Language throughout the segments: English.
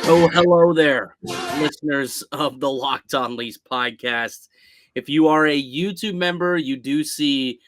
Oh, hello there, listeners of the Locked On Leafs podcast. If you are a YouTube member, you do see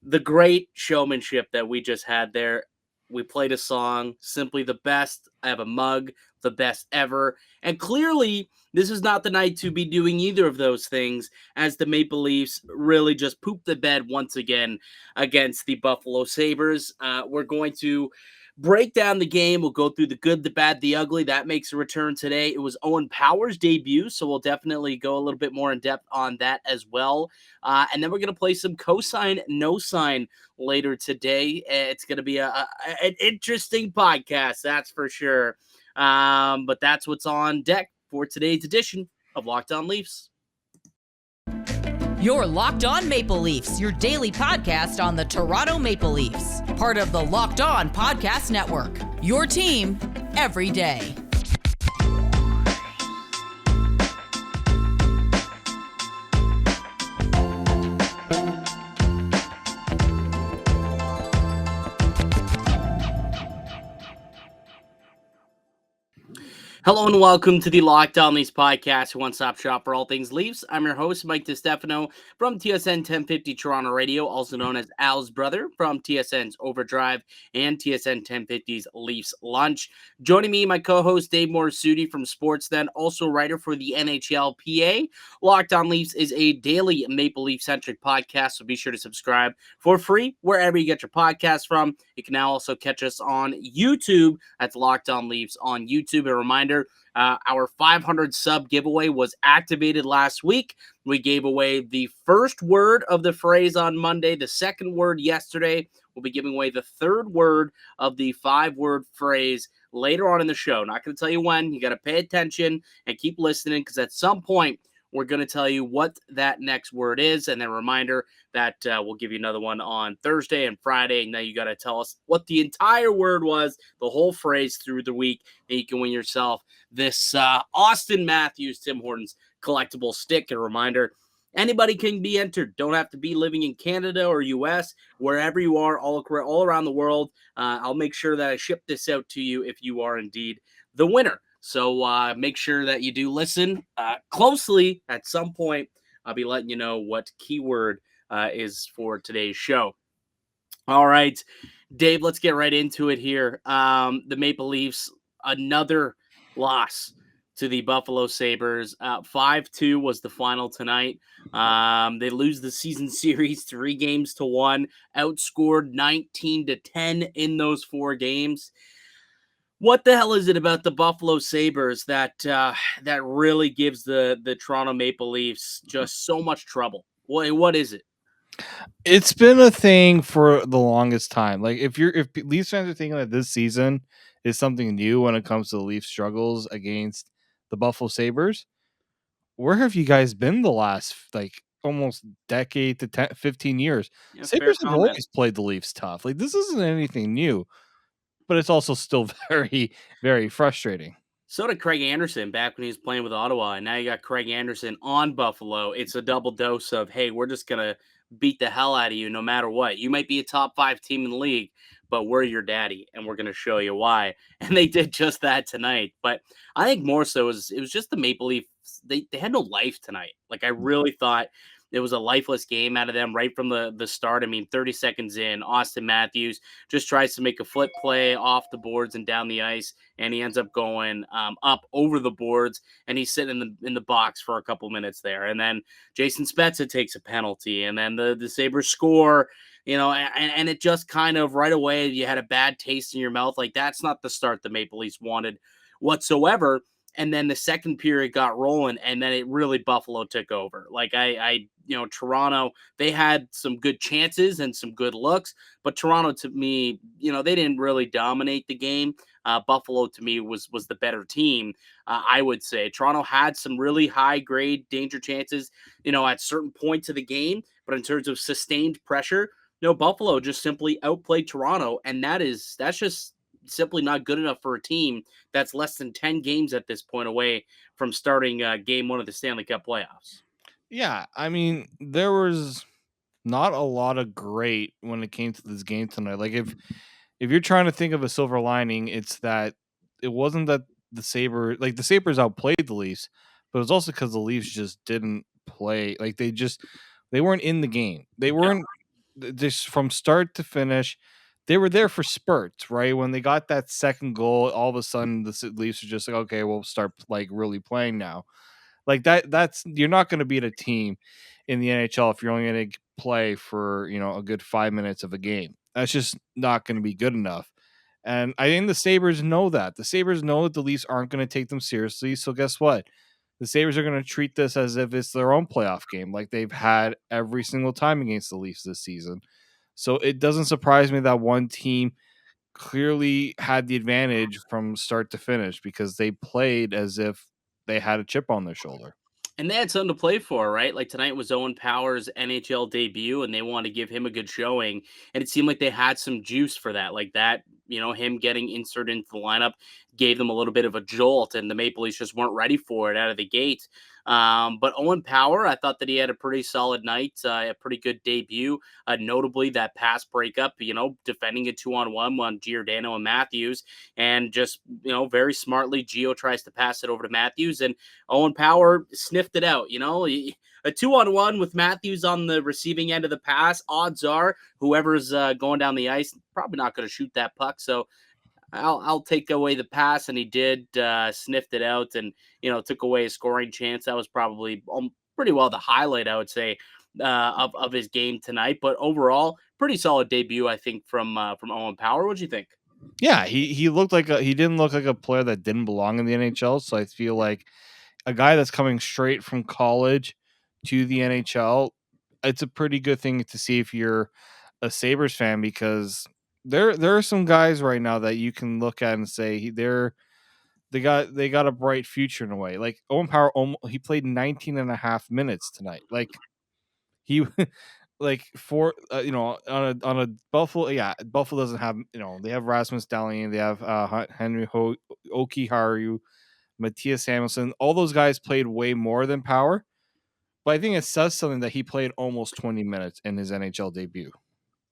the great showmanship that we just had there. We played a song, simply the best. I have a mug, the best ever. And clearly, this is not the night to be doing either of those things, as the Maple Leafs really just pooped the bed once again against the Buffalo Sabres. We're going to break down the game. We'll go through the good, the bad, the ugly. That makes a return today. It was Owen Power's debut, so we'll definitely go a little bit more in depth on that as well. And then we're going to play some cosine, no sign later today. It's going to be an interesting podcast, that's for sure. But that's what's on deck for today's edition of Locked On Leafs. You're Locked On Maple Leafs, your daily podcast on the Toronto Maple Leafs. Part of the Locked On Podcast Network, your team every day. Hello and welcome to the Locked On Leafs podcast, one-stop shop for all things Leafs. I'm your host, Mike DiStefano from TSN 1050 Toronto Radio, also known as Al's brother from TSN's Overdrive and TSN 1050's Leafs Lunch. Joining me, my co-host Dave Morassutti from Sportsnet, also writer for the NHL PA. Locked On Leafs is a daily Maple Leaf-centric podcast, so be sure to subscribe for free wherever you get your podcasts from. You can now also catch us on YouTube. That's Locked On Leafs on YouTube. A reminder, our 500 sub giveaway was activated last week. We gave away the first word of the phrase on Monday, the second word yesterday. We'll be giving away the third word of the 5-word phrase later on in the show. Not going to tell you when. You got to pay attention and keep listening, because at some point we're going to tell you what that next word is. And then a reminder that we'll give you another one on Thursday and Friday. And now you got to tell us what the entire word was, the whole phrase through the week. And you can win yourself this Austin Matthews Tim Hortons collectible stick. A reminder, anybody can be entered. Don't have to be living in Canada or US, wherever you are, all around the world. I'll make sure that I ship this out to you if you are indeed the winner. So make sure that you do listen closely. At some point, I'll be letting you know what keyword is for today's show. All right, Dave, let's get right into it here. The Maple Leafs, another loss to the Buffalo Sabres. 5-2 was the final tonight. They lose the season series 3-1, outscored 19-10 in those 4 games. What the hell is it about the Buffalo Sabres that really gives the Toronto Maple Leafs just so much trouble? What is it? It's been a thing for the longest time. Like if Leafs fans are thinking that this season is something new when it comes to the Leafs struggles against the Buffalo Sabres, where have you guys been the last almost decade to 10, 15 years? Yeah, fair Sabres have comment. always played the Leafs tough. Like this isn't anything new, but it's also still very, very frustrating. So did Craig Anderson back when he was playing with Ottawa, and now you got Craig Anderson on Buffalo. It's a double dose of, hey, we're just gonna beat the hell out of you no matter what. You might be a top 5 team in the league, but we're your daddy, and we're gonna show you why. And they did just that tonight. But I think more so it was just the Maple Leafs. They had no life tonight. Like I really thought it was a lifeless game out of them right from the start. I mean, 30 seconds in, Austin Matthews just tries to make a flip play off the boards and down the ice, and he ends up going up over the boards, and he's sitting in the box for a couple minutes there. And then Jason Spezza takes a penalty, and then the Sabres score, and it just kind of right away you had a bad taste in your mouth. Like that's not the start the Maple Leafs wanted whatsoever. And then the second period got rolling, and then it really Buffalo took over. Like Toronto, they had some good chances and some good looks, but Toronto, to me, they didn't really dominate the game. Buffalo, to me, was the better team. I would say Toronto had some really high grade danger chances, at certain points of the game, but in terms of sustained pressure, Buffalo just simply outplayed Toronto, and that's just simply not good enough for a team that's less than 10 games at this point away from starting game 1 of the Stanley Cup playoffs. Yeah, I mean, there was not a lot of great when it came to this game tonight. Like if you're trying to think of a silver lining, it's that it wasn't that the Sabres outplayed the Leafs, but it was also because the Leafs just didn't play. Like they weren't in the game. They weren't just from start to finish. They were there for spurts, right? When they got that second goal, all of a sudden the Leafs are just like, okay, we'll start like really playing now. Like that's you're not going to beat a team in the NHL if you're only going to play for, a good 5 minutes of a game. That's just not going to be good enough. And I think the Sabres know that. The Sabres know that the Leafs aren't going to take them seriously. So guess what? The Sabres are going to treat this as if it's their own playoff game, like they've had every single time against the Leafs this season. So it doesn't surprise me that one team clearly had the advantage from start to finish because they played as if they had a chip on their shoulder. And they had something to play for, right? Like tonight was Owen Power's NHL debut, and they wanted to give him a good showing. And it seemed like they had some juice for that. Like that, him getting inserted into the lineup gave them a little bit of a jolt, and the Maple Leafs just weren't ready for it out of the gate. But Owen Power, I thought that he had a pretty solid night, a pretty good debut. Notably, that pass breakup, defending a 2-on-1 on Giordano and Matthews, and just very smartly, Gio tries to pass it over to Matthews, and Owen Power sniffed it out. A 2-on-1 with Matthews on the receiving end of the pass. Odds are whoever's going down the ice probably not going to shoot that puck. So I'll take away the pass, and he did, sniffed it out, and took away a scoring chance. That was probably pretty well the highlight, I would say, of his game tonight. But overall, pretty solid debut, I think, from Owen Power. What'd you think? Yeah, he looked like he didn't look like a player that didn't belong in the NHL. So I feel like a guy that's coming straight from college to the NHL, it's a pretty good thing to see if you're a Sabres fan, because there are some guys right now that you can look at and say they got a bright future in a way. Like Owen Power, he played 19 and a half minutes tonight. Like he like for on a Buffalo. Yeah, Buffalo doesn't have, they have Rasmus Dahlin, they have Henry Okiharu, Matthias Samuelsson. All those guys played way more than Power, but I think it says something that he played almost 20 minutes in his NHL debut.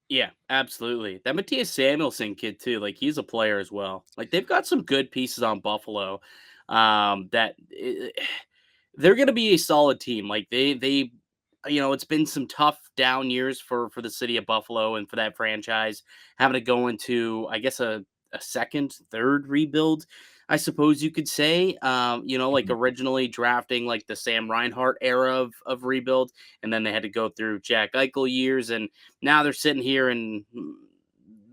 Yeah, absolutely. That Matthias Samuelsson kid too, like he's a player as well. Like they've got some good pieces on Buffalo. That they're going to be a solid team. Like they it's been some tough down years for the city of Buffalo and for that franchise having to go into, I guess, a second, third rebuild, I suppose you could say. Like Mhm. originally drafting like the Sam Reinhart era of rebuild, and then they had to go through Jack Eichel years, and now they're sitting here and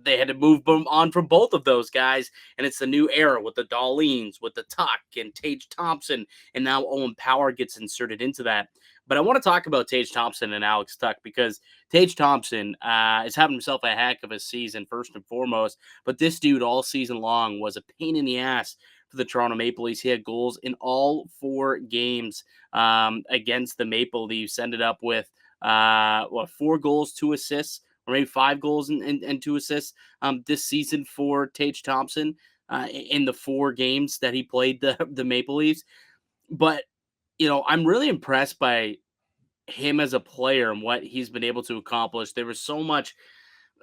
they had to move on from both of those guys, and it's the new era with the Dahlins, with the Tuck and Tage Thompson, and now Owen Power gets inserted into that. But I want to talk about Tage Thompson and Alex Tuck, because Tage Thompson is having himself a heck of a season, first and foremost. But this dude all season long was a pain in the ass for the Toronto Maple Leafs. He had goals in all 4 games against the Maple Leafs. Ended up with 4 goals, 2 assists, or maybe 5 goals and 2 assists this season for Tage Thompson in the 4 games that he played the Maple Leafs. But I'm really impressed by him as a player and what he's been able to accomplish. There was so much,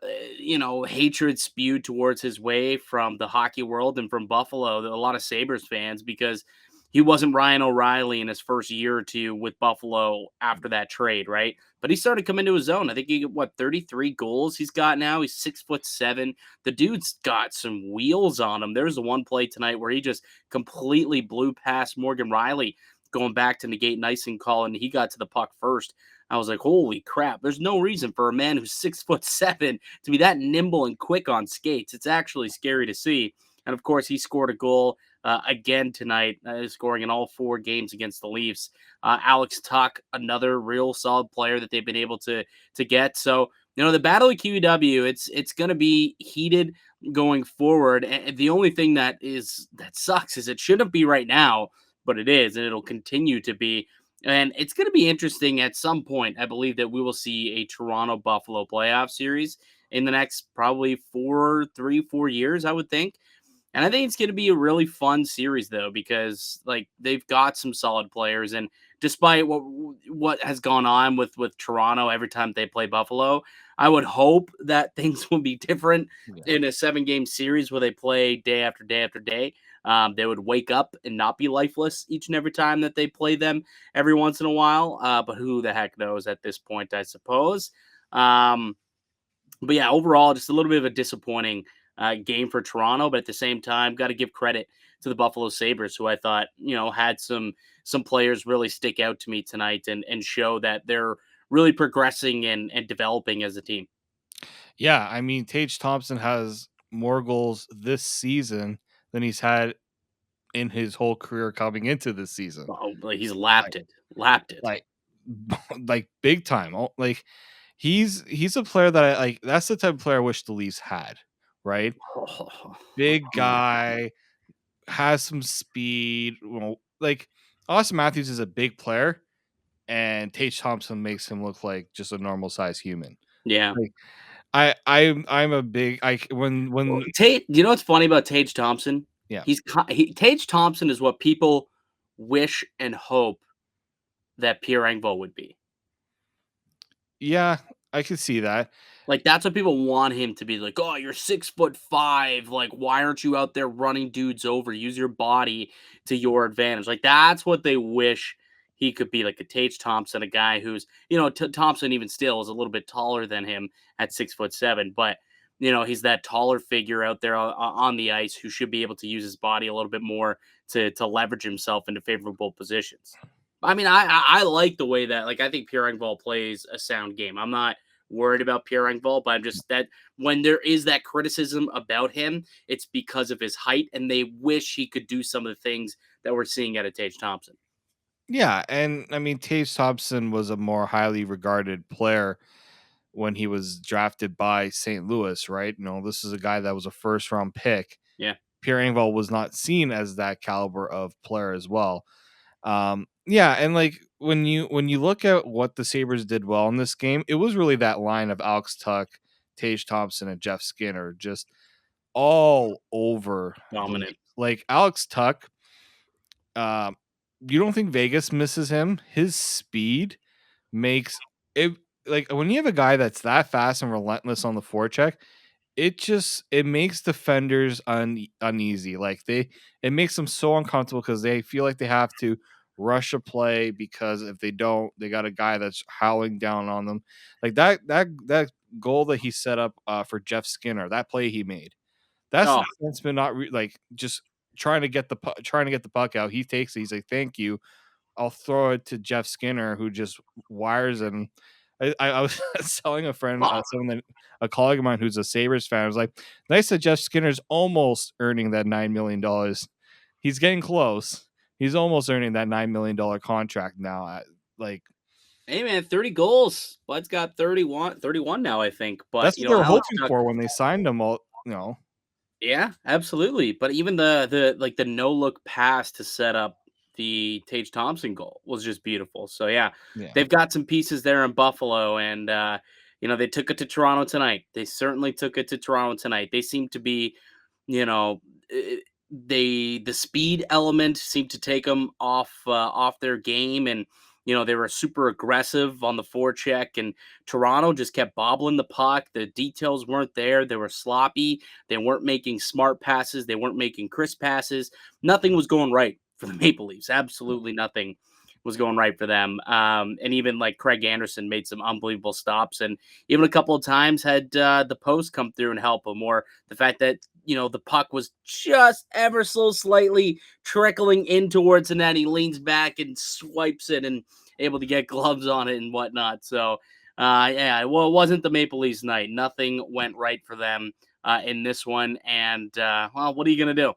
hatred spewed towards his way from the hockey world and from Buffalo, a lot of Sabres fans, because he wasn't Ryan O'Reilly in his first year or two with Buffalo after that trade, right? But he started coming to his own. I think he got 33 goals he's got now. He's 6'7". The dude's got some wheels on him. There's the one play tonight where he just completely blew past Morgan Riley going back to negate an icing call, and he got to the puck first. I was like, holy crap, there's no reason for a man who's 6'7" to be that nimble and quick on skates. It's actually scary to see. And of course, he scored a goal again tonight, scoring in all 4 games against the Leafs. Alex Tuck, another real solid player that they've been able to get. So, the battle of QEW, it's going to be heated going forward. And the only thing that sucks is it shouldn't be right now, but it is, and it'll continue to be. And it's going to be interesting at some point. I believe that we will see a Toronto Buffalo playoff series in the next probably 4 years, I would think. And I think it's going to be a really fun series, though, because like they've got some solid players, and despite what has gone on with Toronto every time they play Buffalo, I would hope that things will be different Yeah. in a 7-game series where they play day after day after day. they would wake up and not be lifeless each and every time that they play them every once in a while. But who the heck knows at this point, I suppose. But yeah, overall, just a little bit of a disappointing game for Toronto. But at the same time, got to give credit to the Buffalo Sabres, who I thought, had some players really stick out to me tonight and show that they're really progressing and developing as a team. Yeah, I mean, Tage Thompson has more goals this season than he's had in his whole career coming into this season. Oh, but he's lapped it, lapped it. Like, like big time. Like, he's a player that I like. That's the type of player I wish the Leafs had. Right, big guy, has some speed. Well, like Austin Matthews is a big player, and Tage Thompson makes him look like just a normal sized human. Yeah. Like, I'm a big when Tate, you know what's funny about Tage Thompson? yeah. Tage Thompson is what people wish and hope that Pierre Engvall would be. Yeah, I could see that. Like, that's what people want him to be. Like, oh, you're 6'5". Like, why aren't you out there running dudes over? Use your body to your advantage. Like, that's what they wish he could be. Like a Tage Thompson, a guy who's, Thompson even still is a little bit taller than him at 6'7", but he's that taller figure out there on the ice who should be able to use his body a little bit more to leverage himself into favorable positions. I mean, I like the way that, like, I think Pierre Engvall plays a sound game. I'm not worried about Pierre Engvall, but I'm just that when there is that criticism about him, it's because of his height, and they wish he could do some of the things that we're seeing out of Tage Thompson. Yeah, and I mean Tage Thompson was a more highly regarded player when he was drafted by St. Louis, right? This is a guy that was a first round pick. Yeah. Pierre Engvall was not seen as that caliber of player as well. Yeah, and like when you look at what the Sabres did well in this game, it was really that line of Alex Tuch, Tage Thompson, and Jeff Skinner just all over Dominant. like Alex Tuch. You don't think Vegas misses him? His speed makes it like when you have a guy that's that fast and relentless on the forecheck, it makes defenders uneasy. Like it makes them so uncomfortable because they feel like they have to rush a play because if they don't, they got a guy that's howling down on them. Like that goal that he set up for Jeff Skinner, that play he made. That's Oh, been not like just trying to get the puck out. He takes it. He's like, "Thank you." I'll throw it to Jeff Skinner, who just wires him. I was telling a friend, a colleague of mine who's a Sabres fan, I was like, nice that Jeff Skinner's almost earning that $9 million. He's getting close. He's almost earning that $9 million contract now. hey man, 30 goals. Bud's got 31 now, I think. But That's what they were Alex hoping Tuch, for when they signed him. yeah, absolutely. But even the no look pass to set up the Tage Thompson goal was just beautiful. So yeah, Yeah. they've got some pieces there in Buffalo, and they took it to Toronto tonight. They certainly took it to Toronto tonight. They seem to be, you know, the speed element seemed to take them off their game, and they were super aggressive on the forecheck, and Toronto just kept bobbling the puck. The details weren't there. They were sloppy. They weren't making smart passes. They weren't making crisp passes. Nothing was going right for the Maple Leafs. Absolutely nothing was going right for them. And even like Craig Anderson made some unbelievable stops, and even a couple of times had the post come through and help him, or the fact that the puck was just ever so slightly trickling in towards the net. He leans back and swipes it and able to get gloves on it and whatnot. So, it wasn't the Maple Leafs night. Nothing went right for them in this one. And, what are you going to do?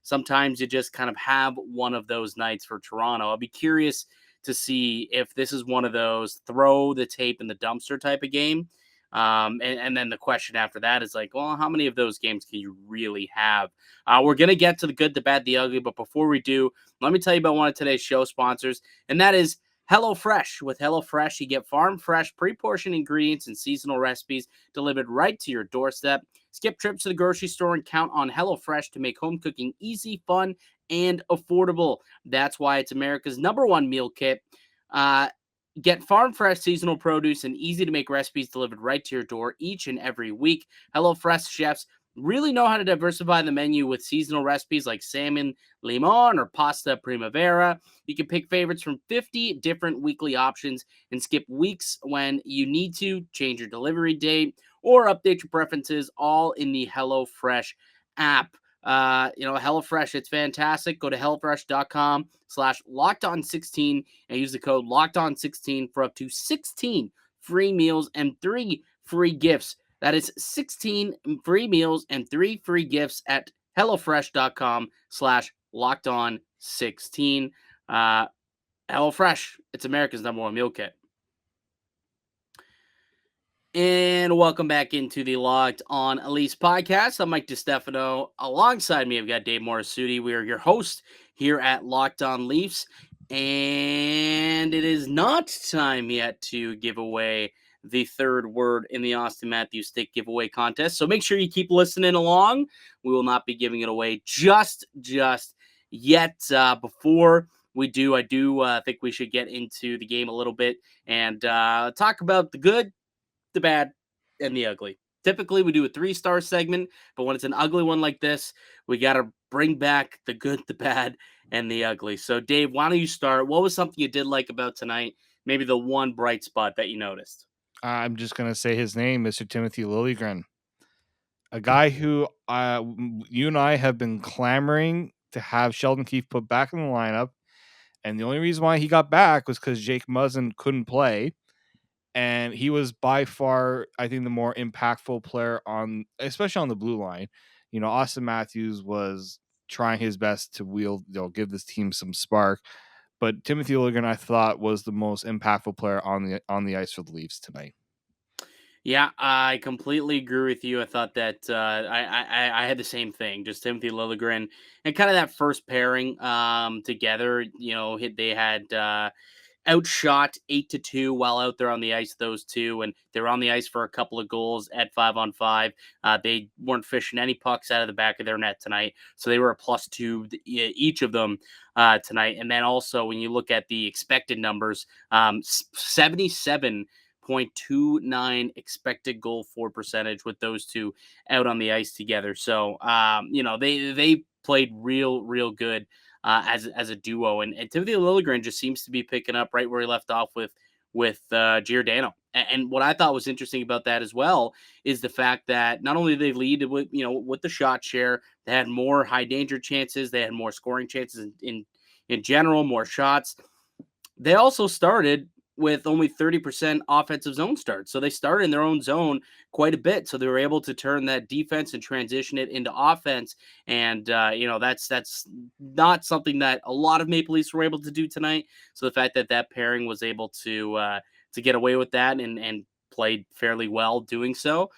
Sometimes you just kind of have one of those nights for Toronto. I'll be curious to see if this is one of those throw the tape in the dumpster type of game. And then the question after that is like, well, how many of those games can you really have? We're going to get to the good, the bad, the ugly. But before we do, let me tell you about one of today's show sponsors, and that is HelloFresh. With HelloFresh, you get farm fresh, pre-portioned ingredients and seasonal recipes delivered right to your doorstep. Skip trips to the grocery store and count on HelloFresh to make home cooking easy, fun, and affordable. That's why it's America's #1 meal kit. Get farm fresh seasonal produce and easy to make recipes delivered right to your door each and every week. HelloFresh chefs really know how to diversify the menu with seasonal recipes like salmon limon or pasta primavera. You can pick favorites from 50 different weekly options and skip weeks when you need to, change your delivery date, or update your preferences, all in the HelloFresh app. HelloFresh, it's fantastic. Go to HelloFresh.com/locked-on16 and use the code locked-on16 for up to 16 free meals and 3 free gifts. That is 16 free meals and 3 free gifts at HelloFresh.com/locked-on16. HelloFresh, it's America's #1 meal kit. And welcome back into the Locked On Leafs podcast. I'm Mike DiStefano. Alongside me, I've got Dave Morassutti. We are your host here at Locked On Leafs. And it is not time yet to give away the third word in the Austin Matthews stick giveaway contest. So make sure you keep listening along. We will not be giving it away just yet. Before we do, I do think we should get into the game a little bit and talk about the good, the bad, and the ugly. Typically, we do a 3-star segment, but when it's an ugly one like this, we got to bring back the good, the bad, and the ugly. So, Dave, why don't you start? What was something you did like about tonight? Maybe the one bright spot that you noticed. I'm just gonna say his name, Mr. Timothy Liljegren, a guy who you and I have been clamoring to have Sheldon Keefe put back in the lineup, and the only reason why he got back was because Jake Muzzin couldn't play, and he was by far, I think, the more impactful player especially on the blue line. Austin Matthews was trying his best to give this team some spark, but Timothy Liljegren, I thought, was the most impactful player on the ice for the Leafs tonight. Yeah, I completely agree with you. I thought that I had the same thing. Just Timothy Liljegren and kind of that first pairing together. They had outshot 8-2 while out there on the ice, those two, and they were on the ice for a couple of goals at 5-on-5. They weren't fishing any pucks out of the back of their net tonight, so they were a +2 each of them tonight. And then also when you look at the expected numbers, 77.29 expected goal for percentage with those two out on the ice together. So they played real good as a duo, and Timothy Liljegren just seems to be picking up right where he left off with Giordano. And what I thought was interesting about that as well is the fact that not only they lead with the shot share, they had more high danger chances, they had more scoring chances in general, more shots. They also started with only 30% offensive zone starts. So they started in their own zone quite a bit. So they were able to turn that defense and transition it into offense. And, that's not something that a lot of Maple Leafs were able to do tonight. So the fact that that pairing was able to get away with that and played fairly well doing so.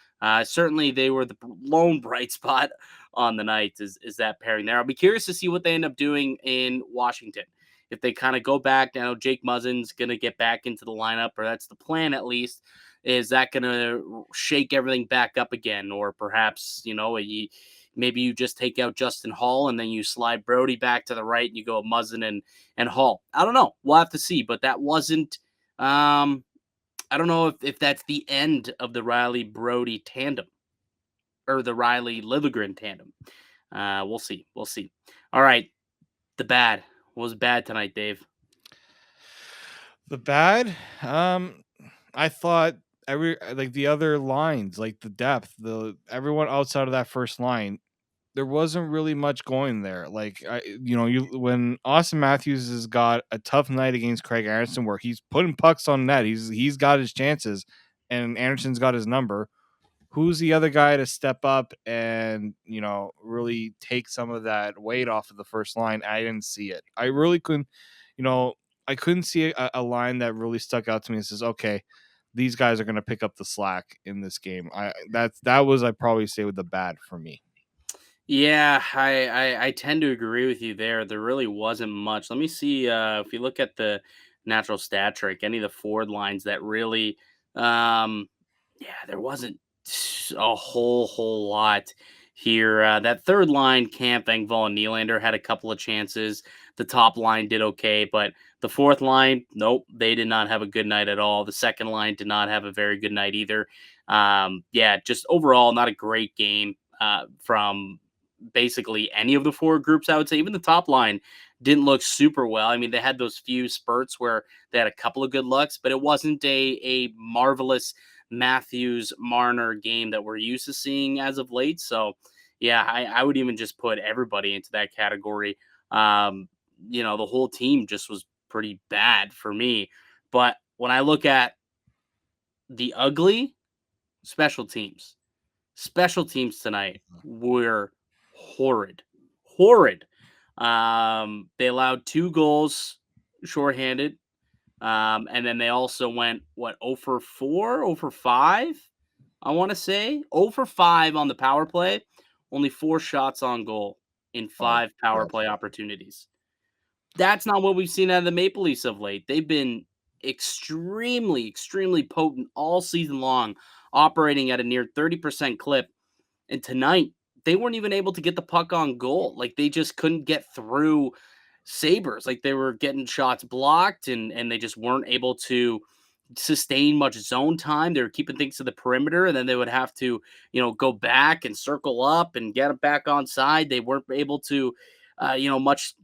Certainly they were the lone bright spot on the night is that pairing there. I'll be curious to see what they end up doing in Washington. If they kind of go back, Jake Muzzin's going to get back into the lineup, or that's the plan at least. Is that going to shake everything back up again? Or perhaps, maybe you just take out Justin Hall and then you slide Brody back to the right and you go Muzzin and Hall. I don't know. We'll have to see. But that wasn't, I don't know if that's the end of the Riley Brody tandem or the Riley Liljegren tandem. We'll see. We'll see. All right. The bad. What was bad tonight, Dave? The bad, I thought the other lines, like the depth, everyone outside of that first line, there wasn't really much going there. When Austin Matthews has got a tough night against Craig Anderson, where he's putting pucks on net, he's got his chances, and Anderson's got his number. Who's the other guy to step up and really take some of that weight off of the first line? I didn't see it. I really couldn't. I couldn't see a line that really stuck out to me and says, okay, these guys are going to pick up the slack in this game. That was, I probably say, with the bad for me. Yeah, I tend to agree with you there. There really wasn't much. Let me see if you look at the natural stat trick, any of the forward lines that really, there wasn't a whole lot here. That third line, Camp, Engvall, and Nylander had a couple of chances. The top line did okay, but the fourth line, nope, they did not have a good night at all. The second line did not have a very good night either. Just overall, not a great game from basically any of the four groups. I would say even the top line didn't look super well. I mean, they had those few spurts where they had a couple of good looks, but it wasn't a marvelous Matthews Marner game that we're used to seeing as of late. So, yeah, I would even just put everybody into that category. The whole team just was pretty bad for me. But when I look at the ugly special teams, special teams tonight were horrid. Horrid. They allowed 2 goals shorthanded. And then they also went, 0 for 4, 0 for 5, I want to say. 0 for 5 on the power play, only 4 shots on goal in Oh, 5 power play opportunities. That's not what we've seen out of the Maple Leafs of late. They've been extremely, extremely potent all season long, operating at a near 30% clip. And tonight, they weren't even able to get the puck on goal. Like, they just couldn't get through Sabres. Like, they were getting shots blocked, and they just weren't able to sustain much zone time. They were keeping things to the perimeter, and then they would have to, go back and circle up and get it back on side. They weren't able to, much.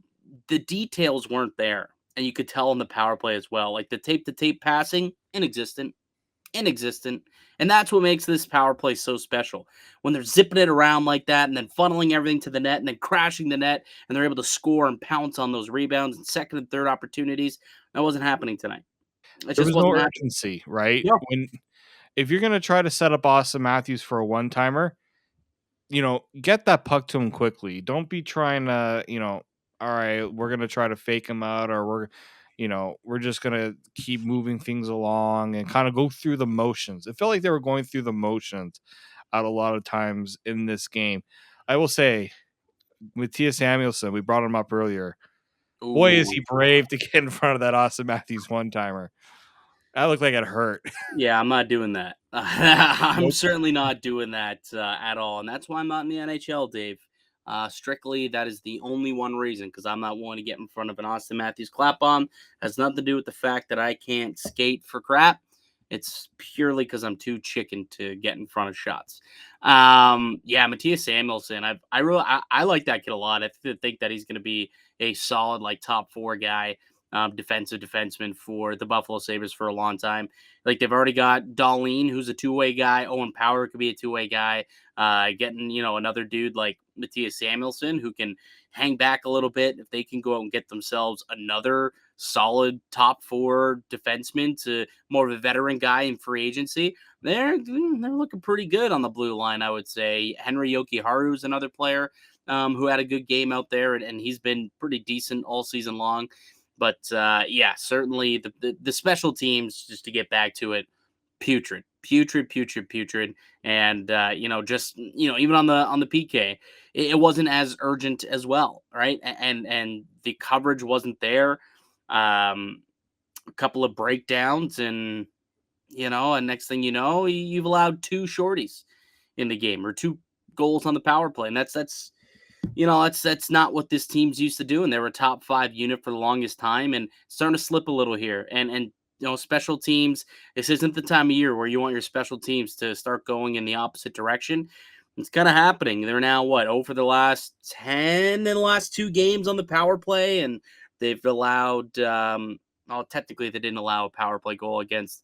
The details weren't there, and you could tell in the power play as well. Like the tape to tape passing, inexistent. And that's what makes this power play so special. When they're zipping it around like that and then funneling everything to the net and then crashing the net, and they're able to score and pounce on those rebounds and second and third opportunities. That wasn't happening tonight. It there just was no wasn't happening. urgency, right? No. If you're gonna try to set up Austin Matthews for a one timer, get that puck to him quickly. Don't be trying to, all right, we're gonna try to fake him out, or we're just gonna keep moving things along and kind of go through the motions. It felt like they were going through the motions out a lot of times in this game. I will say, Matthias Samuelsson, we brought him up earlier. Boy, is Ooh. he brave to get in front of that Austin Matthews one timer. That looked like it hurt. Yeah, I'm not doing that. I'm Nope. certainly not doing that at all, and that's why I'm not in the NHL, Dave. Strictly, that is the only one reason, because I'm not willing to get in front of an Austin Matthews clap bomb. Has nothing to do with the fact that I can't skate for crap. It's purely because I'm too chicken to get in front of shots. Yeah, Matthias Samuelsson. I like that kid a lot. I think that he's going to be a solid like top 4 guy. Defensive defenseman for the Buffalo Sabres for a long time. Like they've already got Darlene, who's a 2-way guy. Owen Power could be a 2-way guy. Getting, another dude like Matthias Samuelsson who can hang back a little bit. If they can go out and get themselves another solid top 4 defenseman to more of a veteran guy in free agency, they're looking pretty good on the blue line, I would say. Henry Yokiharu is another player who had a good game out there, and he's been pretty decent all season long. But yeah, certainly the special teams, just to get back to it, putrid. And even on the PK, it wasn't as urgent as well, right? And the coverage wasn't there. A couple of breakdowns, and next thing you know, you've allowed 2 shorties in the game, or 2 goals on the power play, and that's not what this team's used to doing. They were a top 5 unit for the longest time, and starting to slip a little here. And special teams. This isn't the time of year where you want your special teams to start going in the opposite direction. It's kind of happening. They're now 0 for the last 10 in the last 2 games on the power play, and they've allowed. Well, technically they didn't allow a power play goal against,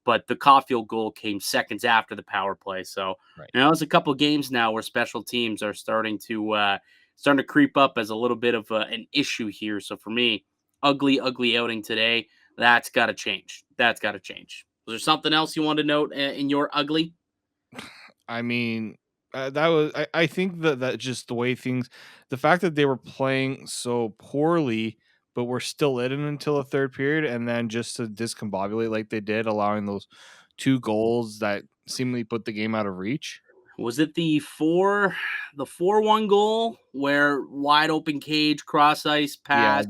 but the Caulfield goal came seconds after the power play. So Right. there's a couple games now where special teams are starting to creep up as a little bit of an issue here. So for me, ugly outing today. That's got to change. That's got to change. Was there something else you want to note in your ugly? I mean, that was. I think that just the way things, the fact that they were playing so poorly, but were still in it until the third period, and then just to discombobulate like they did, allowing those 2 goals that seemingly put the game out of reach. Was it the 4-1 goal where wide open cage, cross ice Yeah, pass,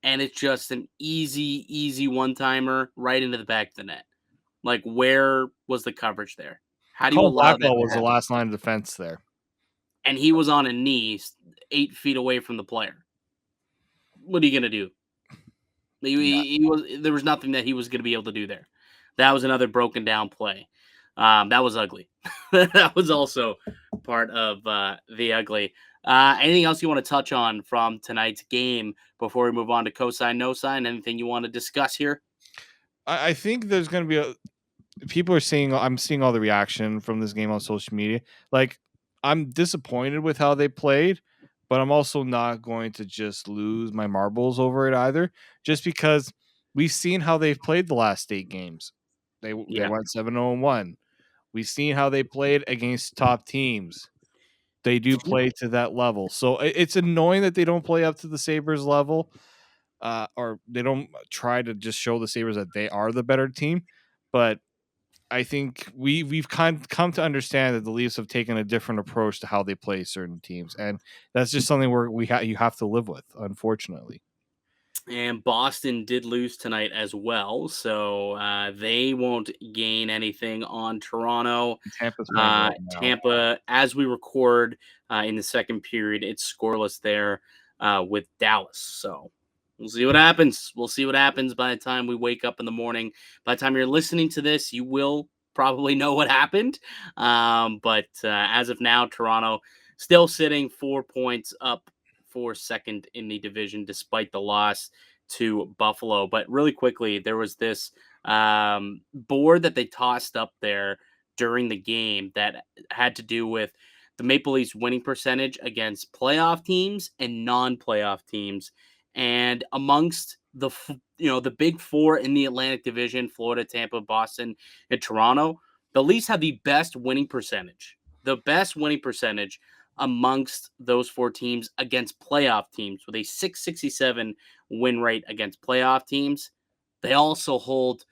and it's just an easy one-timer right into the back of the net? Like, where was the coverage there? How do you Cole allow that Blackwell to was the happen? last line of defense there. And he was on a knee 8 feet away from the player. What are you going to do? Yeah. There was nothing that he was going to be able to do there. That was another broken down play. That was ugly. That was also part of the ugly. Anything else you want to touch on from tonight's game before we move on to cosine, no sign? Anything you want to discuss here? I think there's going to be people are seeing. I'm seeing all the reaction from this game on social media. Like, I'm disappointed with how they played, but I'm also not going to just lose my marbles over it either. Just because we've seen how they've played the last 8 games. They Yeah. went 7-0-1. We've seen how they played against top teams. They do Did you play to that level. So it's annoying that they don't play up to the Sabres level, or they don't try to just show the Sabres that they are the better team. But I think we've come to understand that the Leafs have taken a different approach to how they play certain teams, and that's just something where you have to live with, unfortunately. And Boston did lose tonight as well, so they won't gain anything on Toronto. Tampa's playing well now. Tampa, as we record in the second period, it's scoreless there with Dallas. So we'll see what happens. We'll see what happens by the time we wake up in the morning. By the time you're listening to this, you will probably know what happened. But as of now, Toronto still sitting 4 points up for second in the division, despite the loss to Buffalo. But really quickly, there was this board that they tossed up there during the game that had to do with the Maple Leafs winning percentage against playoff teams and non-playoff teams. And amongst the big four in the Atlantic Division, Florida, Tampa, Boston, and Toronto, the Leafs have the best winning percentage. The best winning percentage amongst those four teams against playoff teams with a 667 win rate against playoff teams. They also hold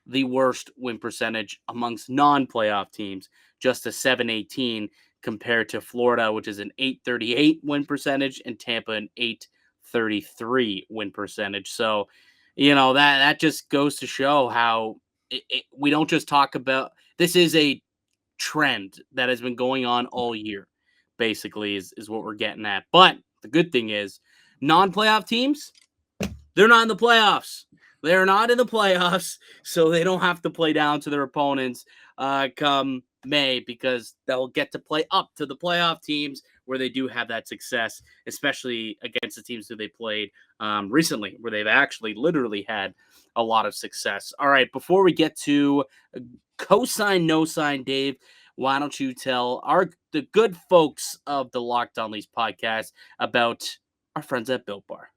the worst win percentage amongst non-playoff teams, just a 718 compared to Florida, which is an 838 win percentage, and Tampa an 833 win percentage. So, that just goes to show how we don't just talk about this is a trend that has been going on all year, basically, is what we're getting at. But the good thing is, non-playoff teams, they're not in the playoffs. They're not in the playoffs, so they don't have to play down to their opponents come May, because they'll get to play up to the playoff teams where they do have that success, especially against the teams who they played recently, where they've actually literally had a lot of success. All right, before we get to cosine, no sign, Dave, why don't you tell the good folks of the Locked On Leafs podcast about our friends at Built Bar?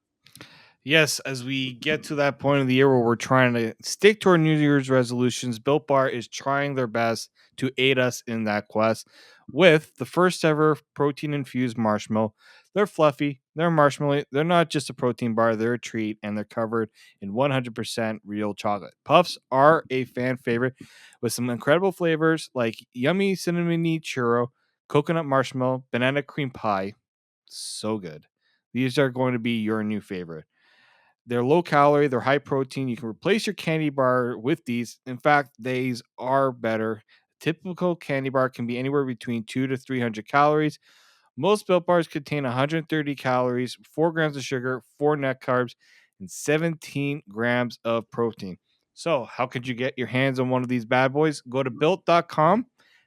Yes, as we get to that point of the year where we're trying to stick to our New Year's resolutions, Built Bar is trying their best to aid us in that quest with the first ever protein infused marshmallow. They're fluffy, they're marshmallow, they're not just a protein bar, they're a treat, and they're covered in 100% real chocolate. Puffs are a fan favorite with some incredible flavors like yummy cinnamony churro, coconut marshmallow, banana cream pie. So good. These are going to be your new favorite. They're low calorie, they're high protein. You can replace your candy bar with these. In fact, these are better. Typical candy bar can be anywhere between 2 to 300 calories. Most Built Bars contain 130 calories, 4 grams of sugar, 4 net carbs, and 17 grams of protein. So, how could you get your hands on one of these bad boys? Go to built.com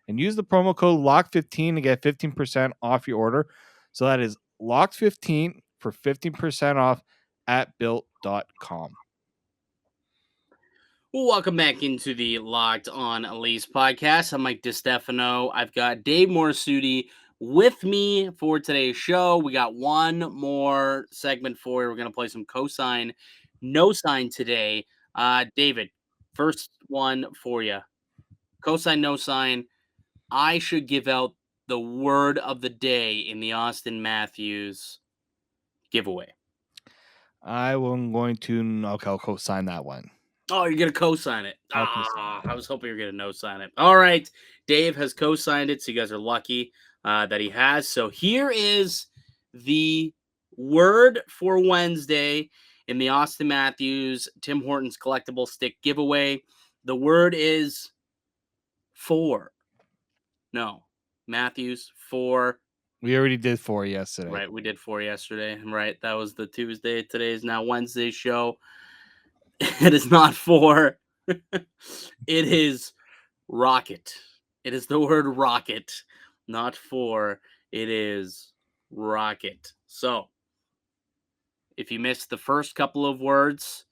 and use the promo code LOCK15 to get 15% off your order. So, that is LOCK15 for 15% off at built.com. Welcome back into the Locked On Leafs podcast. I'm Mike DiStefano. I've got Dave Morassutti with me for today's show. We got one more segment for you. We're going to play some cosine, no sign today. David, first one for you. Cosine, no sign. I should give out the word of the day in the Austin Matthews giveaway. I'm going to I'll co-sign that one. Oh, you're going to co-sign it. I'll co-sign I was hoping you were going to no-sign it. All right. Dave has co-signed it, so you guys are lucky that he has. So here is the word for Wednesday in the Austin Matthews Tim Hortons collectible stick giveaway. The word is four. No. Matthews, four. We already did 4 yesterday. Right, we did 4 yesterday. Right, that was the Tuesday. Today is now Wednesday's show. It is not 4. It is Rocket. It is the word rocket, not for. It is rocket. So, if you missed the first couple of words,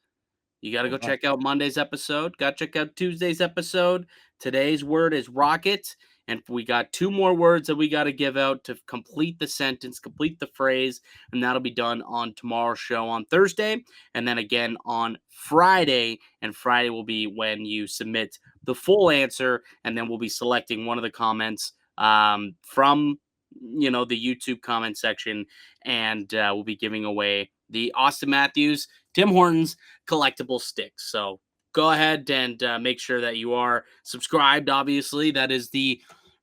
you got to go check out Monday's episode. Got to check out Tuesday's episode. Today's word is rocket. And we got two more words that we got to give out to complete the sentence, complete the phrase. And that'll be done on tomorrow's show on Thursday. And then again on Friday. And Friday will be when you submit the full answer. And then we'll be selecting one of the comments from the YouTube comment section. And we'll be giving away the Austin Matthews, Tim Hortons collectible sticks. So go ahead and make sure that you are subscribed. Obviously, that is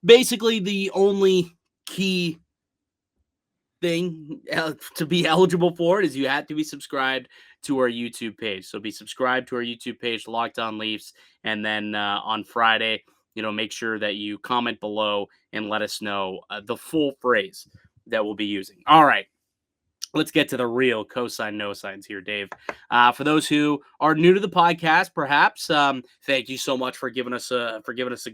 basically the only key thing to be eligible for it is you have to be subscribed to our YouTube page. So be subscribed to our YouTube page, Locked On Leafs, and then on Friday, make sure that you comment below and let us know the full phrase that we'll be using. All right. Let's get to the real cosine no signs here, Dave. For those who are new to the podcast, perhaps thank you so much for giving us a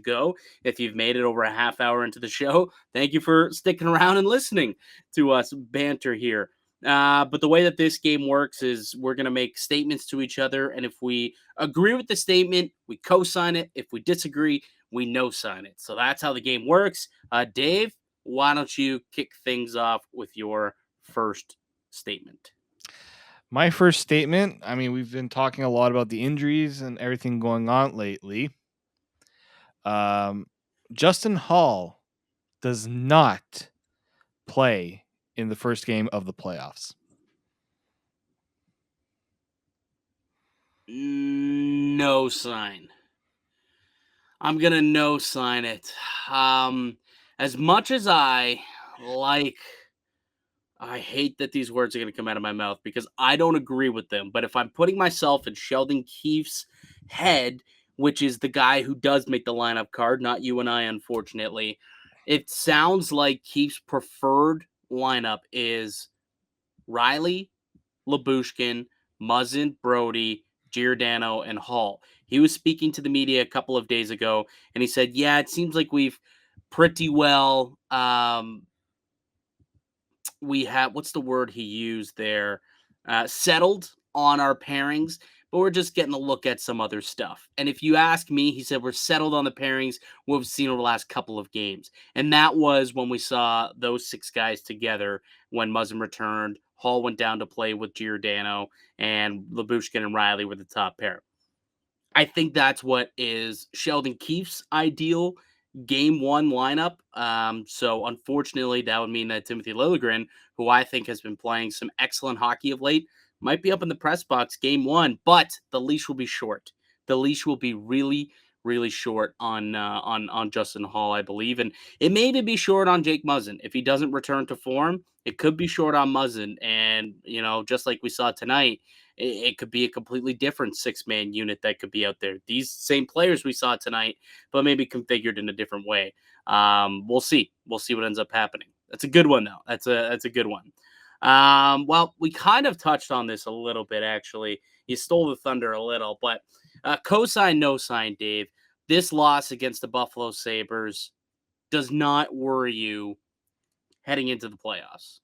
go. If you've made it over a half hour into the show, thank you for sticking around and listening to us banter here. But the way that this game works is we're going to make statements to each other, and if we agree with the statement, we co-sign it. If we disagree, we no-sign it. So that's how the game works. Dave, why don't you kick things off with your first statement? My first statement, I mean, we've been talking a lot about the injuries and everything going on lately. Justin Hall does not play in the first game of the playoffs. No sign. I'm going to no sign it. As much as I hate that these words are going to come out of my mouth because I don't agree with them. But if I'm putting myself in Sheldon Keefe's head, which is the guy who does make the lineup card, not you and I, unfortunately, it sounds like Keefe's preferred lineup is Riley, Lyubushkin, Muzzin, Brody, Giordano, and Hall. He was speaking to the media a couple of days ago, and he said, yeah, it seems like we've pretty well we have, what's the word he used there? Settled on our pairings, but we're just getting a look at some other stuff. And if you ask me, he said, we're settled on the pairings we've seen over the last couple of games. And that was when we saw those six guys together when Muzzin returned. Hall went down to play with Giordano, and Lyubushkin and Riley were the top pair. I think that's what is Sheldon Keefe's ideal game one lineup. So unfortunately, that would mean that Timothy Liljegren, who I think has been playing some excellent hockey of late, might be up in the press box game one, but the leash will be short. The leash will be really, really short on Justin Hall, I believe, and it may even be short on Jake Muzzin if he doesn't return to form. It could be short on Muzzin, and just like we saw tonight, it could be a completely different six-man unit that could be out there. These same players we saw tonight, but maybe configured in a different way. We'll see. We'll see what ends up happening. That's a good one, though. That's a good one. Well, we kind of touched on this a little bit, actually. You stole the thunder a little, but cosign, no sign, Dave. This loss against the Buffalo Sabres does not worry you heading into the playoffs.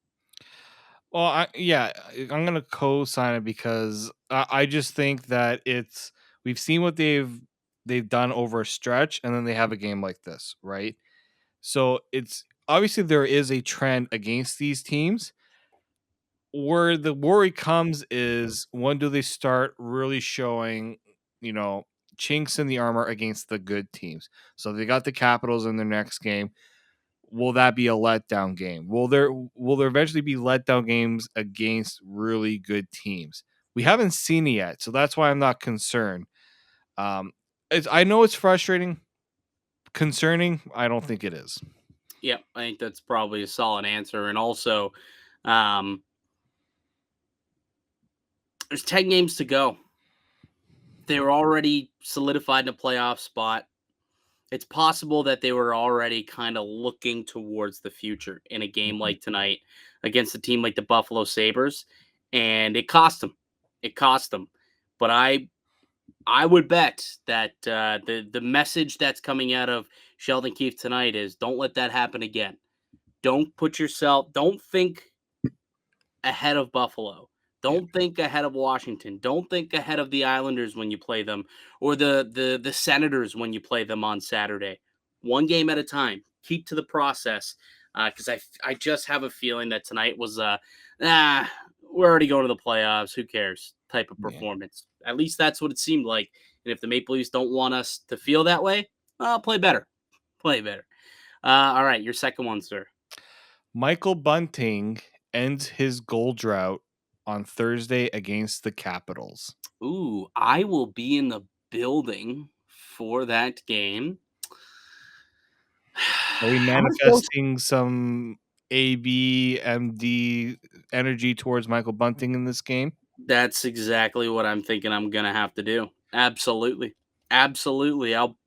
Well, I'm going to co-sign it because I just think that we've seen what they've done over a stretch, and then they have a game like this, right? So it's obviously there is a trend against these teams. Where the worry comes is when do they start really showing, chinks in the armor against the good teams? So they got the Capitals in their next game. Will that be a letdown game? Will there eventually be letdown games against really good teams? We haven't seen it yet, so that's why I'm not concerned. I know it's frustrating, concerning. I don't think it is. Yeah, I think that's probably a solid answer. And also, there's 10 games to go. They were already solidified in a playoff spot. It's possible that they were already kind of looking towards the future in a game like tonight against a team like the Buffalo Sabres, and it cost them. It cost them. But I would bet that the message that's coming out of Sheldon Keefe tonight is don't let that happen again. Don't think ahead of Buffalo. Yeah. Don't think ahead of Washington. Don't think ahead of the Islanders when you play them, or the Senators when you play them on Saturday. One game at a time. Keep to the process, because I just have a feeling that tonight was we're already going to the playoffs. Who cares? Type of Yeah. performance. At least that's what it seemed like. And if the Maple Leafs don't want us to feel that way, play better. Play better. All right, your second one, sir. Michael Bunting ends his goal drought on Thursday against the Capitals. Ooh, I will be in the building for that game. Are we I'm gonna go. manifesting some ABMD energy towards Michael Bunting in this game? That's exactly what I'm thinking I'm gonna have to do. Absolutely. Absolutely. I'll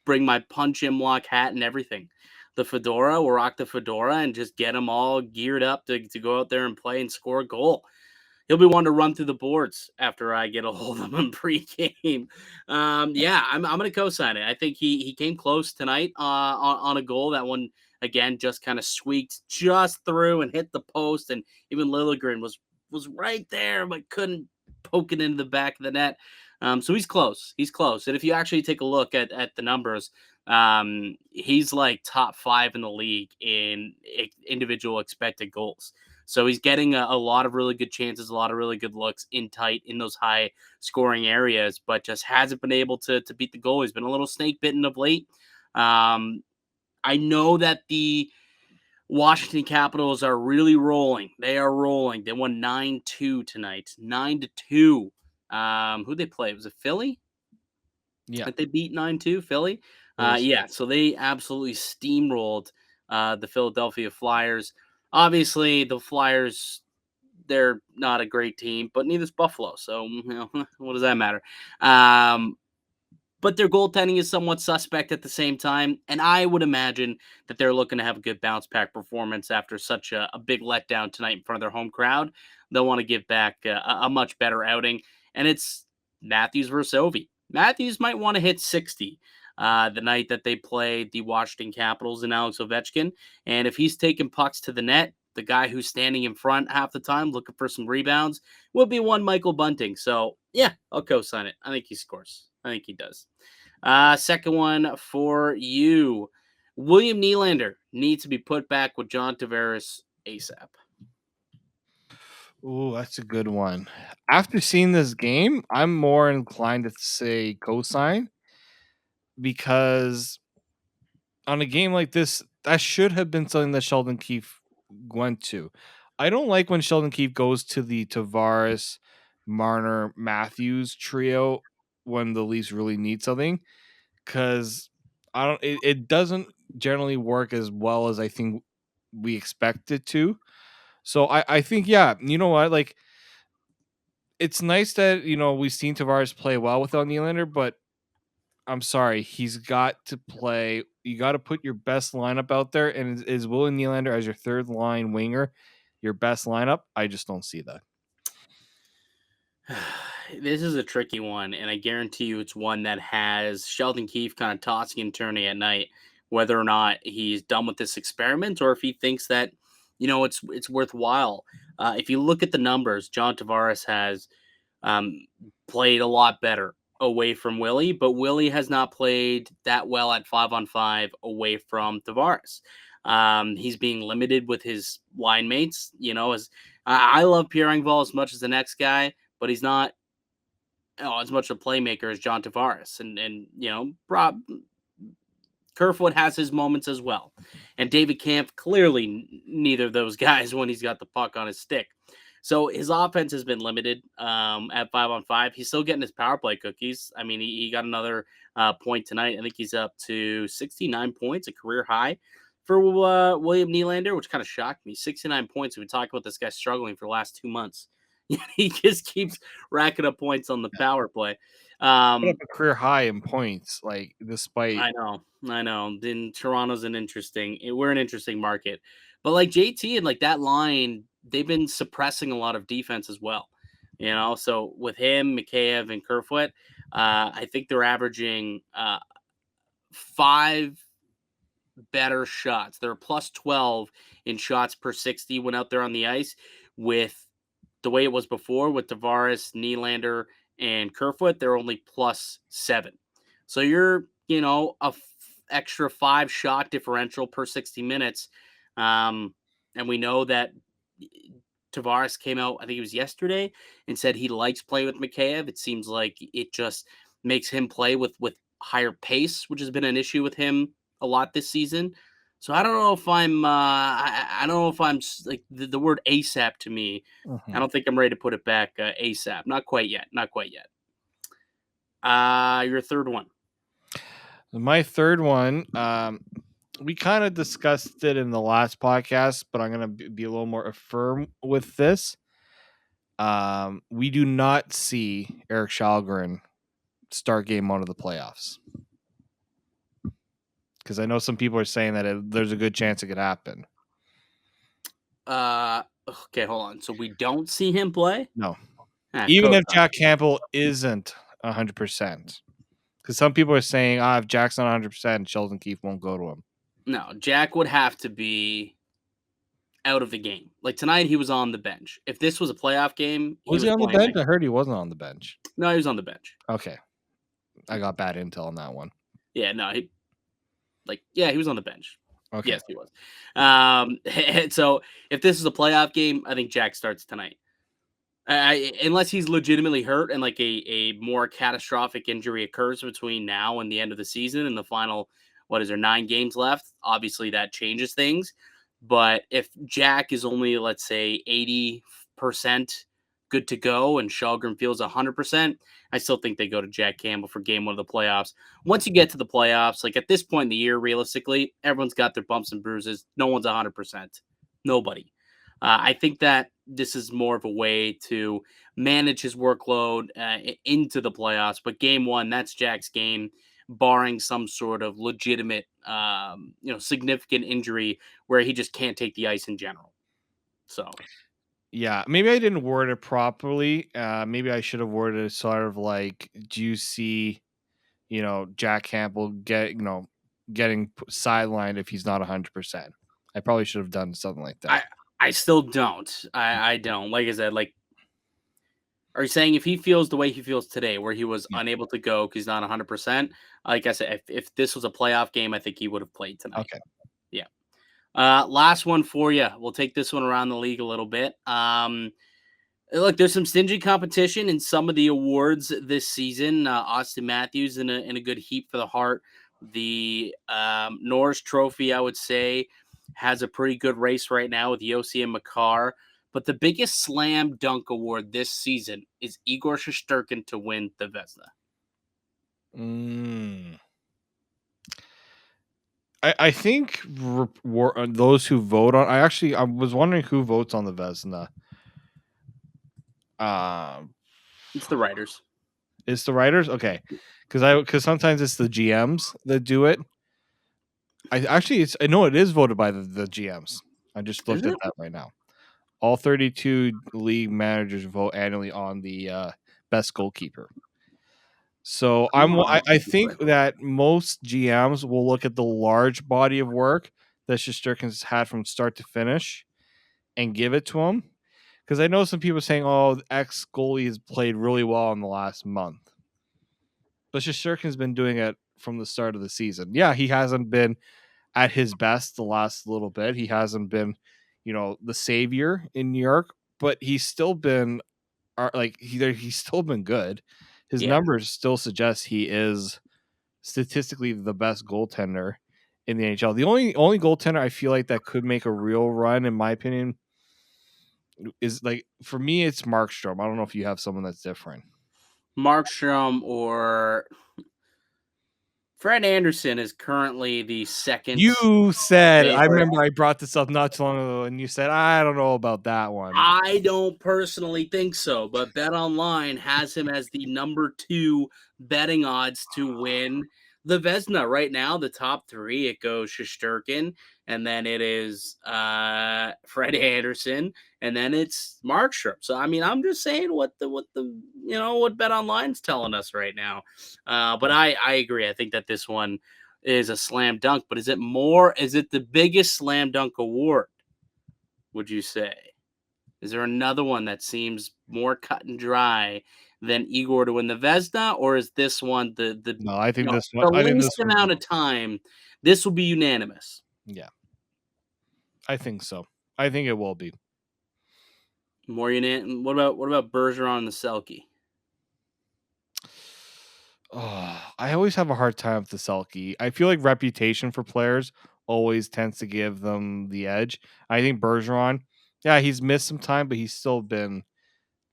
bring my punch in block hat and everything. The fedora, we'll rock the fedora and just get them all geared up to go out there and play and score a goal. He'll be one to run through the boards after I get a hold of him pregame. Yeah, I'm going to co-sign it. I think he came close tonight on a goal. That one again just kind of squeaked just through and hit the post, and even Liljegren was right there but couldn't poke it into the back of the net. So he's close. He's close. And if you actually take a look at the numbers, he's like top 5 in the league in individual expected goals. So he's getting a lot of really good chances, a lot of really good looks in tight in those high scoring areas, but just hasn't been able to beat the goal. He's been a little snake bitten of late. I know that the Washington Capitals are really rolling. They are rolling. They won 9-2 tonight. 9-2. Who they play? Was it Philly? Yeah. That they beat 9-2, Philly? It was Yeah, so they absolutely steamrolled the Philadelphia Flyers. Obviously, the Flyers, they're not a great team, but neither's Buffalo. So, what does that matter? But their goaltending is somewhat suspect at the same time. And I would imagine that they're looking to have a good bounce back performance after such a big letdown tonight in front of their home crowd. They'll want to give back a much better outing. And it's Matthews versus Ovi. Matthews might want to hit 60 the night that they play the Washington Capitals and Alex Ovechkin. And if he's taking pucks to the net, the guy who's standing in front half the time looking for some rebounds will be one Michael Bunting. So, yeah, I'll co-sign it. I think he scores. I think he does. Second one for you. William Nylander needs to be put back with John Tavares ASAP. Ooh, that's a good one. After seeing this game, I'm more inclined to say cosign because on a game like this, that should have been something that Sheldon Keefe went to. I don't like when Sheldon Keefe goes to the Tavares, Marner, Matthews trio when the Leafs really need something because I don't. It doesn't generally work as well as I think we expect it to. So I think yeah, you know what, like it's nice that we've seen Tavares play well without Nylander, but I'm sorry, he's got to play. You got to put your best lineup out there, and is William Nylander as your third line winger your best lineup? I just don't see that. This is a tricky one, and I guarantee you it's one that has Sheldon Keefe kind of tossing and turning at night, whether or not he's done with this experiment or if he thinks that it's worthwhile. If you look at the numbers, John Tavares has um, played a lot better away from Willie, but Willie has not played that well at 5-on-5 away from Tavares. He's being limited with his line mates. As I love Pierre Engvall as much as the next guy, but he's not as much a playmaker as John Tavares. And Rob Kerfoot has his moments as well. And David Kampf, clearly neither of those guys when he's got the puck on his stick. So his offense has been limited at 5-on-5. He's still getting his power play cookies. I mean, he got another point tonight. I think he's up to 69 points, a career high for William Nylander, which kind of shocked me. 69 points. We've been talking about this guy struggling for the last 2 months. He just keeps racking up points on the power play. Put up a career high in points, like despite. I know. Then Toronto's we're an interesting market. But like JT and like that line, they've been suppressing a lot of defense as well. So with him, Mikheyev, and Kerfoot, I think they're averaging 5 better shots. They're plus 12 in shots per 60 when out there on the ice. With the way it was before with Tavares, Nylander, and Kerfoot, they're only plus 7. So you're, extra 5 shot differential per 60 minutes. And we know that Tavares came out, I think it was yesterday, and said he likes playing with Mikheyev. It seems like it just makes him play with higher pace, which has been an issue with him a lot this season. So I don't know if I don't know if I'm like the word ASAP to me. I don't think I'm ready to put it back ASAP. Not quite yet. Not quite yet. Your third one. My third one, we kind of discussed it in the last podcast, but I'm going to be a little more firm with this. We do not see Eric Schalgren start game one of the playoffs. Because I know some people are saying that there's a good chance it could happen. Okay, hold on. So we don't see him play? No. Even Coach if Jack Campbell isn't 100%. Because some people are saying, if Jack's not 100%, Sheldon Keefe won't go to him. No, Jack would have to be out of the game. Like tonight, he was on the bench. If this was a playoff game, Was he on the playing bench? I heard he wasn't on the bench. No, he was on the bench. Okay. I got bad intel on that one. Yeah, no, he was on the bench. Okay. Yes, he was. So if this is a playoff game, I think Jack starts tonight. Unless he's legitimately hurt and like a more catastrophic injury occurs between now and the end of the season and the final, 9 games left? Obviously, that changes things. But if Jack is only, let's say, 80% good to go and Shalgren feels 100%, I still think they go to Jack Campbell for game one of the playoffs. Once you get to the playoffs, like at this point in the year, realistically, everyone's got their bumps and bruises. No one's 100%. Nobody. I think that this is more of a way to manage his workload into the playoffs. But game one, that's Jack's game, barring some sort of legitimate, significant injury where he just can't take the ice in general. So, yeah, maybe I didn't word it properly. Maybe I should have worded it sort of like, do you see, Jack Campbell getting sidelined if he's not 100%? I probably should have done something like that. I still don't. I don't. Like I said, are you saying if he feels the way he feels today, where he was unable to go because he's not 100%? Like I said, if this was a playoff game, I think he would have played tonight. Okay. Yeah. Last one for you. We'll take this one around the league a little bit. Look, there's some stingy competition in some of the awards this season. Austin Matthews in a good heap for the Hart. The Norris Trophy, I would say, has a pretty good race right now with Yossi and Makar. But the biggest slam dunk award this season is Igor Shesterkin to win the Vezina. I think those who vote on, I was wondering who votes on the Vezina. It's the writers. It's the writers? Okay. Because sometimes it's the GMs that do it. I know it is voted by the GMs. I just looked at that right now. All 32 league managers vote annually on the best goalkeeper. So I think that most GMs will look at the large body of work that Shesterkin's had from start to finish and give it to him. Because I know some people saying, "Oh, X goalie has played really well in the last month," but Shesterkin's been doing it from the start of the season. Yeah, he hasn't been at his best the last little bit. He hasn't been, the savior in New York, but he's still been he's still been good. His numbers still suggest he is statistically the best goaltender in the NHL. The only goaltender I feel like that could make a real run, in my opinion, is for me, it's Markstrom. I don't know if you have someone that's different. Markstrom or Fred Anderson is currently the second. You said, I remember I brought this up not too long ago, and you said, I don't know about that one. I don't personally think so, but BetOnline has him as the number 2 betting odds to win the Vezina. Right now, the top 3, it goes Shesterkin, and then it is Fred Anderson, and then it's Markstrom. So, I mean, I'm just saying what BetOnline's telling us right now. But I agree. I think that this one, is a slam dunk, but is it the biggest slam dunk award, would you say? Is there another one that seems more cut and dry than Igor to win the Vezina, or is this one No, I think this one. the I think least this one. amount of time? This will be unanimous. Yeah, I think so. I think it will be. More unanimous. What about Bergeron and the Selke? Oh, I always have a hard time with the Selke. I feel like reputation for players always tends to give them the edge. I think Bergeron, yeah, he's missed some time, but he's still been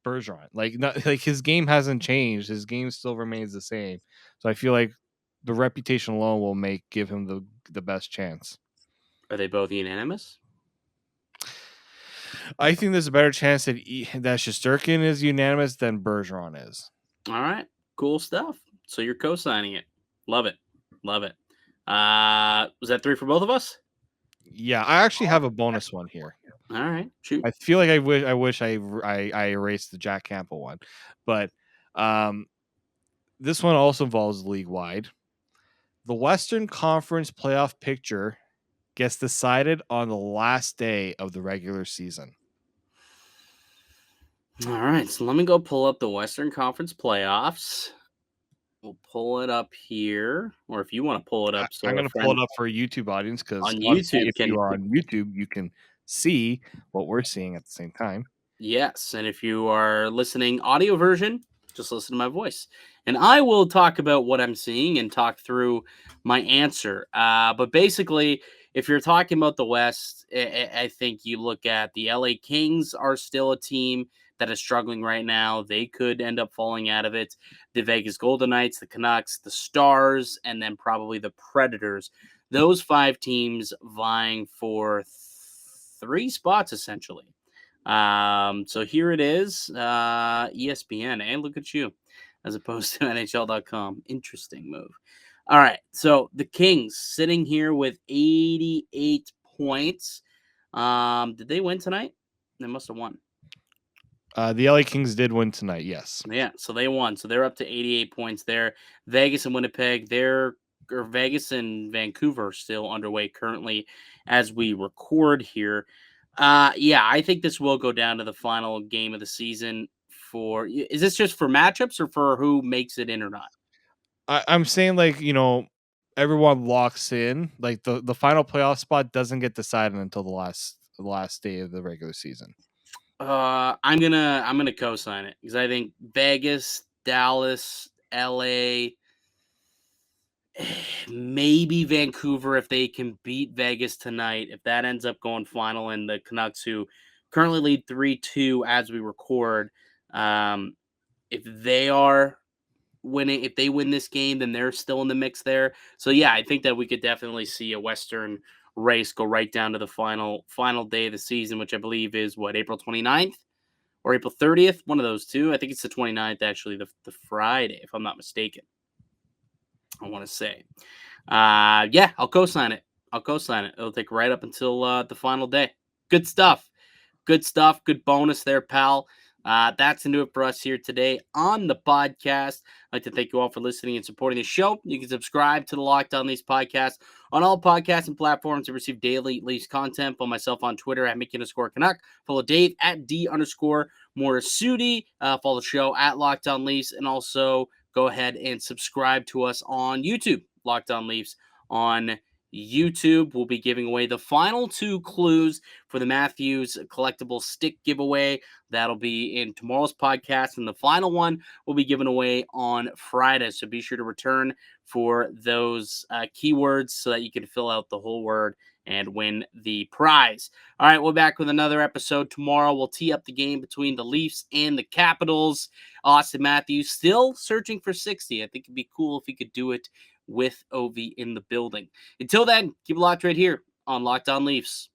Bergeron. Like, not, like his game hasn't changed. His game still remains the same. So I feel like the reputation alone will give him the best chance. Are they both unanimous? I think there's a better chance that Shesterkin is unanimous than Bergeron is. All right, cool stuff. So you're co-signing it. Love it. Was that 3 for both of us? Yeah, I actually have a bonus one here. All right, shoot. I feel like I wish I erased the Jack Campbell one, but this one also involves league wide. The Western Conference playoff picture gets decided on the last day of the regular season. All right, so let me go pull up the Western Conference playoffs. We'll pull it up here, or if you want to pull it up. So I'm going to pull it up for a YouTube audience because on YouTube, if you are on YouTube, you can see what we're seeing at the same time. Yes, and if you are listening audio version, just listen to my voice. And I will talk about what I'm seeing and talk through my answer. But basically, if you're talking about the West, I think you look at the LA Kings are still a team that is struggling right now. They could end up falling out of it. The Vegas Golden Knights, the Canucks, the Stars, and then probably the Predators. Those 5 teams vying for 3 spots, essentially. So here it is, ESPN, and look at you, as opposed to NHL.com. Interesting move. All right, so the Kings sitting here with 88 points. Did they win tonight? They must have won. The LA Kings did win tonight, yes. Yeah, so they won. So they're up to 88 points there. Vegas and Winnipeg, Vegas and Vancouver are still underway currently as we record here. Yeah, I think this will go down to the final game of the season. Is this just for matchups or for who makes it in or not? I'm saying, like, everyone locks in. Like the final playoff spot doesn't get decided until the last day of the regular season. I'm gonna co-sign it because I think Vegas, Dallas, LA, maybe Vancouver if they can beat Vegas tonight. If that ends up going final, and the Canucks, who currently lead 3-2 as we record, if they are winning, if they win this game, then they're still in the mix there. So yeah, I think that we could definitely see a Western race go right down to the final day of the season, which I believe is April 29th or April 30th, one of those two. I think it's the 29th, actually, the Friday, if I'm not mistaken. I want to say. Yeah, I'll co-sign it. It'll take right up until the final day. Good stuff. Good bonus there, pal. That's into it for us here today on the podcast. I'd like to thank you all for listening and supporting the show. You can subscribe to the Locked On Leafs podcast on all podcasting platforms to receive daily Leafs content. Follow myself on Twitter at Mickey_Canuck. Follow Dave at D_Morassutti. Follow the show at Locked On Leafs. And also go ahead and subscribe to us on YouTube, Locked On Leafs on YouTube. We'll be giving away the final 2 clues for the Matthews collectible stick giveaway. That'll be in tomorrow's podcast, and the final one will be given away on Friday. So be sure to return for those keywords so that you can fill out the whole word and win the prize. All right, we're back with another episode tomorrow. We'll tee up the game between the Leafs and the Capitals. Austin Matthews still searching for 60. I think it'd be cool if he could do it with Ovi in the building. Until then, keep it locked right here on Locked On Leafs.